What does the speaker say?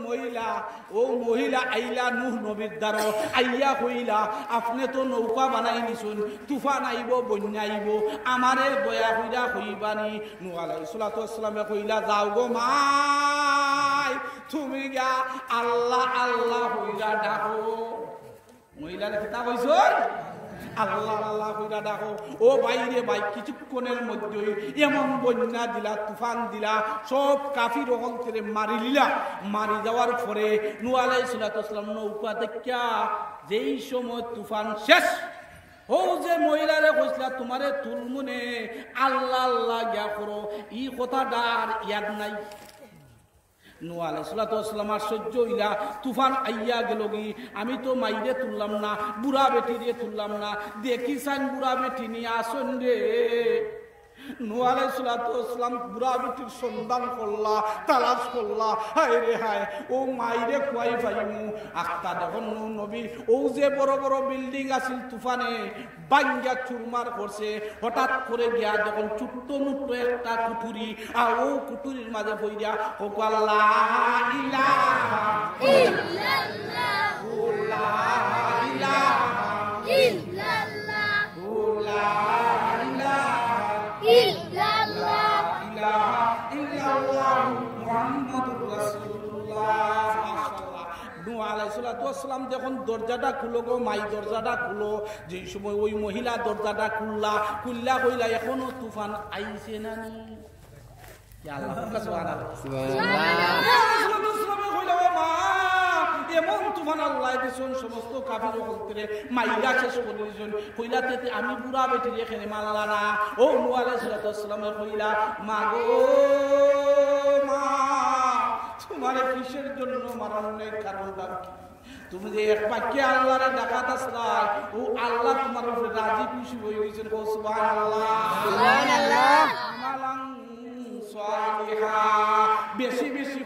মহিলা আইলা নূহ নবীর দ্বারা আইয়া কইলা আপনি তো নৌকা বানাই নিছুন তুফান আইব বন্যা আইব আমারে দয়া কইরা কইবানি নূহ আলাইহিস সালাতু ওয়াসসালামে কইলা যাও গো মাই তুমি গা আল্লাহ আল্লাহ কইরা ডাকো মহিলার কথা কইছো আল্লাহ আল্লাহ কইরা ডাকো ও বাইরে ভাই কিছুক্ষণের মধ্যে এমন বন্যা দিলা তুফান দিলা সব কাফির হলতে মারি লিলা মারি যাওয়ার পরে নূহ আলাইহিস সালাতু ওয়াসসালাম নৌকা দেখা যেই সময় তুফান শেষ ও যে মহিলারে কইছিলা তোমারে তুলমুনে আল্লাহ আল্লাহ গিয়া করো ই কথাটা আর ইয়াদ নাই নূহ আলাইহিস সালাতু ওয়াসসালাম সহ্য হইলা তুফান আইয়া গেল কি আমি তো মাইরে তুললাম না বুড়া বেটি দিয়ে তুললাম না দেখি সাইন বুড়া বেটি নিয়ে আসন রে নূহ আলাইহিস সালাতু ওয়াসসালাম বুড়া বেটির সন্ধান করলা তালাশ করলা হায় রে হায় ও মাইরে কুয়াই পাইমু আক্তা দেখুন নবী ও যে বড় বড় বিল্ডিং আছিল তুফানে বাঙ্গা চুরমার করছে হঠাৎ করে গিয়া যখন ছোট্ট মুট্ট একটা কুঠুরি আর ও কুঠুরির মাঝে বইয়া ও আল্লাহ ইলাহা ইল্লাল্লাহ লা ইলাহা ইল্লাল্লাহ লা ইল্লাল্লাহ ইলাহা ইল্লাল্লাহ মুহাম্মাদুর রাসূলুল্লাহ মাশাআল্লাহ নূহ আলাইহিস সালাতু ওয়াসসালাম যখন দরজাটা খুলো গো মাই দরজাটা খুলো যে সময় ওই মহিলা দরজাটা খুললা কইলা এখনো তুফান আইছে না নি ইয়া আল্লাহ সুবহানাল্লাহ সুবহানাল্লাহ কইলা ও মা এমন তুফান আল্লাহ দিছুন সমস্ত কাফির হলতে মাইরা শেষ করে দিছুন কইলাতে আমি বুড়া বেটি এখানে মারলা না ও নূহ আলাইহিস সালাতু ওয়াসসালাম কইলা মা গো মা তোমারে কিসের জন্য মারানোর কারণটা তুমি যে এক বাক্যে আল্লাহরে ডাকাত আসলা ও আল্লাহ তোমার উপরে রাজি খুশি হয়ে গেছেন সুবহানাল্লাহ সুবহানাল্লাহ আমালান সালিহা বেশি বেশি